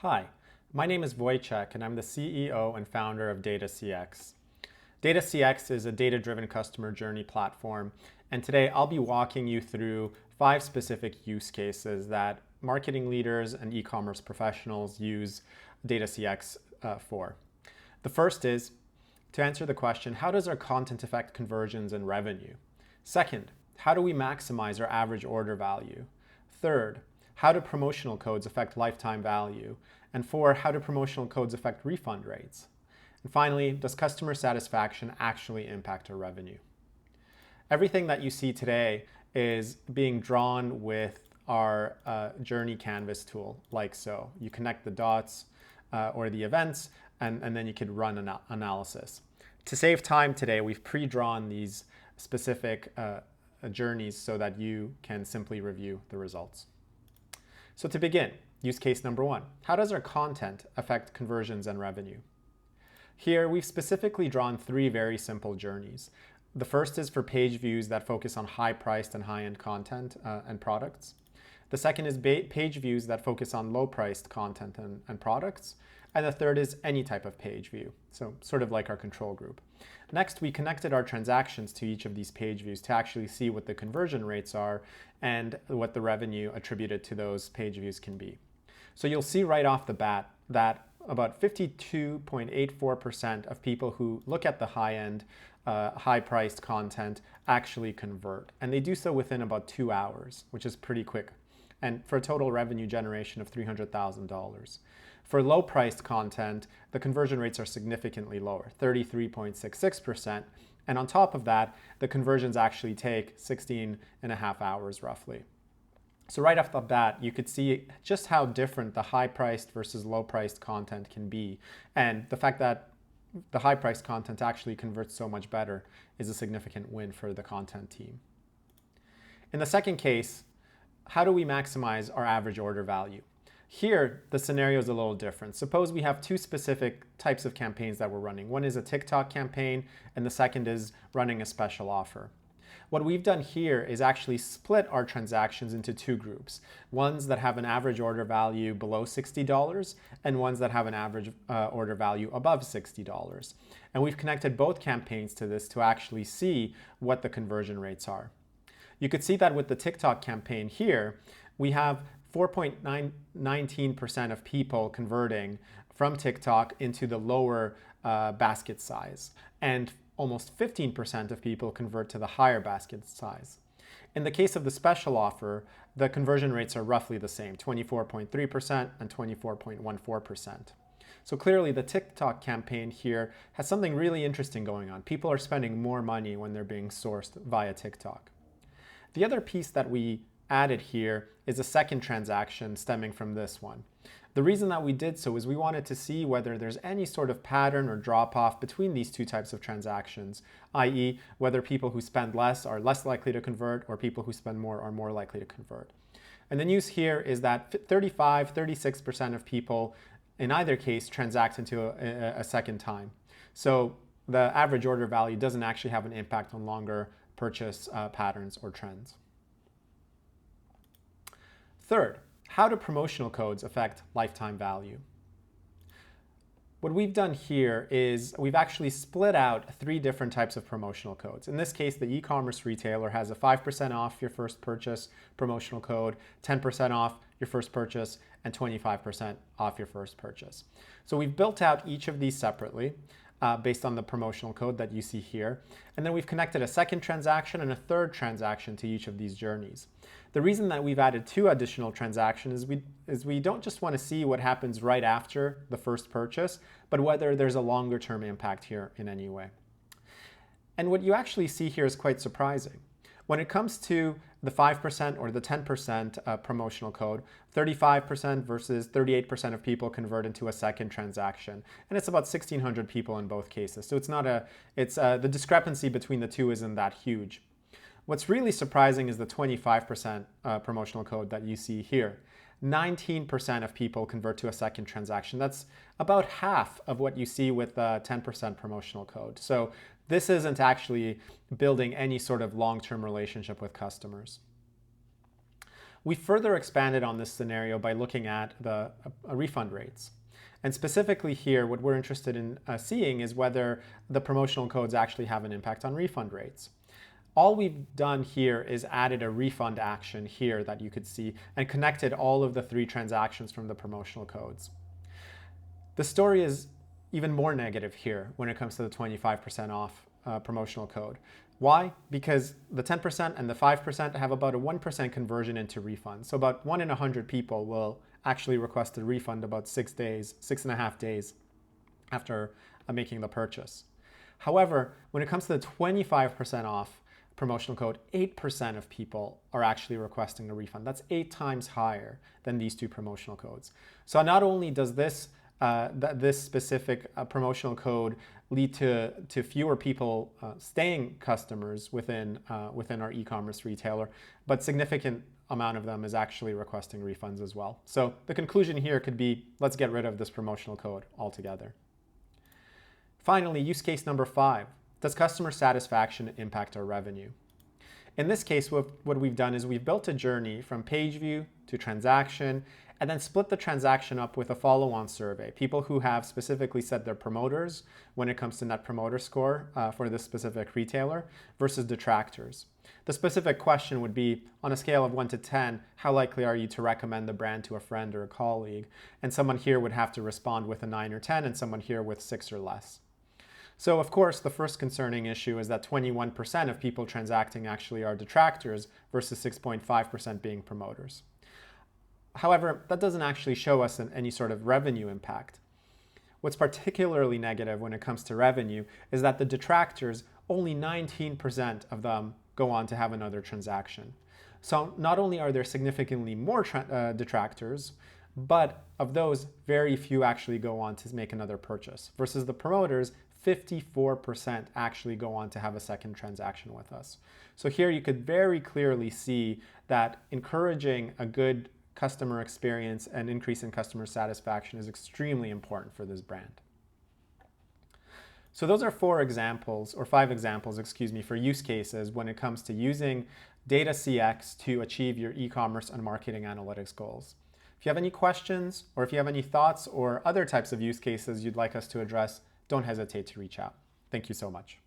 Hi, my name is Wojciech and I'm the CEO and founder of DataCX. DataCX is a data-driven customer journey platform, and today I'll be walking you through 5 specific use cases that marketing leaders and e-commerce professionals use DataCX for. The first is to answer the question, how does our content affect conversions and revenue? Second, how do we maximize our average order value? Third, how do promotional codes affect lifetime value? And 4, how do promotional codes affect refund rates? And finally, does customer satisfaction actually impact our revenue? Everything that you see today is being drawn with our journey canvas tool, like so. You connect the dots or the events, and then you could run an analysis. To save time today, we've pre-drawn these specific journeys so that you can simply review the results. So to begin, use case number 1. How does our content affect conversions and revenue? Here, we've specifically drawn 3 very simple journeys. The first is for page views that focus on high-priced and high-end content and products. The second is page views that focus on low-priced content and products. And the third is any type of page view, so sort of like our control group. Next, we connected our transactions to each of these page views to actually see what the conversion rates are and what the revenue attributed to those page views can be. So you'll see right off the bat that about 52.84% of people who look at the high-end, high-priced content actually convert. And they do so within about 2 hours, which is pretty quick, and for a total revenue generation of $300,000. For low-priced content, the conversion rates are significantly lower, 33.66%. And on top of that, the conversions actually take 16.5 hours roughly. So right off the bat, you could see just how different the high-priced versus low-priced content can be. And the fact that the high-priced content actually converts so much better is a significant win for the content team. In the second case, how do we maximize our average order value? Here, the scenario is a little different. Suppose we have 2 specific types of campaigns that we're running. One is a TikTok campaign, and the second is running a special offer. What we've done here is actually split our transactions into 2 groups. Ones that have an average order value below $60 and ones that have an average order value above $60. And we've connected both campaigns to this to actually see what the conversion rates are. You could see that with the TikTok campaign here, we have 4.19% of people converting from TikTok into the lower basket size, and almost 15% of people convert to the higher basket size. In the case of the special offer, the conversion rates are roughly the same, 24.3% and 24.14%. So clearly the TikTok campaign here has something really interesting going on. People are spending more money when they're being sourced via TikTok. The other piece that we added here is a second transaction stemming from this one. The reason that we did so is we wanted to see whether there's any sort of pattern or drop-off between these 2 types of transactions, i.e. whether people who spend less are less likely to convert or people who spend more are more likely to convert. And the news here is that 36% of people in either case transact into a second time. So the average order value doesn't actually have an impact on longer purchase patterns or trends. Third, how do promotional codes affect lifetime value? What we've done here is we've actually split out 3 different types of promotional codes. In this case, the e-commerce retailer has a 5% off your first purchase promotional code, 10% off your first purchase, and 25% off your first purchase. So we've built out each of these separately based on the promotional code that you see here. And then we've connected a second transaction and a third transaction to each of these journeys. The reason that we've added 2 additional transactions is we don't just want to see what happens right after the first purchase, but whether there's a longer term impact here in any way. And what you actually see here is quite surprising. When it comes to the 5% or the 10% promotional code, 35% versus 38% of people convert into a second transaction. And it's about 1,600 people in both cases. So the discrepancy between the 2 isn't that huge. What's really surprising is the 25% promotional code that you see here. 19% of people convert to a second transaction. That's about half of what you see with the 10% promotional code. So this isn't actually building any sort of long-term relationship with customers. We further expanded on this scenario by looking at the refund rates. And specifically here, what we're interested in seeing is whether the promotional codes actually have an impact on refund rates. All we've done here is added a refund action here that you could see and connected all of the 3 transactions from the promotional codes. The story is even more negative here when it comes to the 25% off promotional code. Why? Because the 10% and the 5% have about a 1% conversion into refunds. So about 1 in 100 people will actually request a refund about 6.5 days after making the purchase. However, when it comes to the 25% off promotional code, 8% of people are actually requesting a refund. That's 8 times higher than these 2 promotional codes. So not only does this specific promotional code lead to fewer people staying customers within our e-commerce retailer, but significant amount of them is actually requesting refunds as well. So the conclusion here could be, let's get rid of this promotional code altogether. Finally, use case number 5. Does customer satisfaction impact our revenue? In this case, what we've done is we've built a journey from page view to transaction, and then split the transaction up with a follow-on survey. People who have specifically set their promoters when it comes to net promoter score for this specific retailer versus detractors. The specific question would be, on a scale of 1 to 10, how likely are you to recommend the brand to a friend or a colleague? And someone here would have to respond with a 9 or 10, and someone here with 6 or less. So of course, the first concerning issue is that 21% of people transacting actually are detractors versus 6.5% being promoters. However, that doesn't actually show us any sort of revenue impact. What's particularly negative when it comes to revenue is that the detractors, only 19% of them go on to have another transaction. So not only are there significantly more detractors, but of those, very few actually go on to make another purchase, versus the promoters, 54% actually go on to have a second transaction with us. So here you could very clearly see that encouraging a good customer experience and increase in customer satisfaction is extremely important for this brand. So those are 5 examples, for use cases when it comes to using DataCX to achieve your e-commerce and marketing analytics goals. If you have any questions, or if you have any thoughts or other types of use cases you'd like us to address, don't hesitate to reach out. Thank you so much.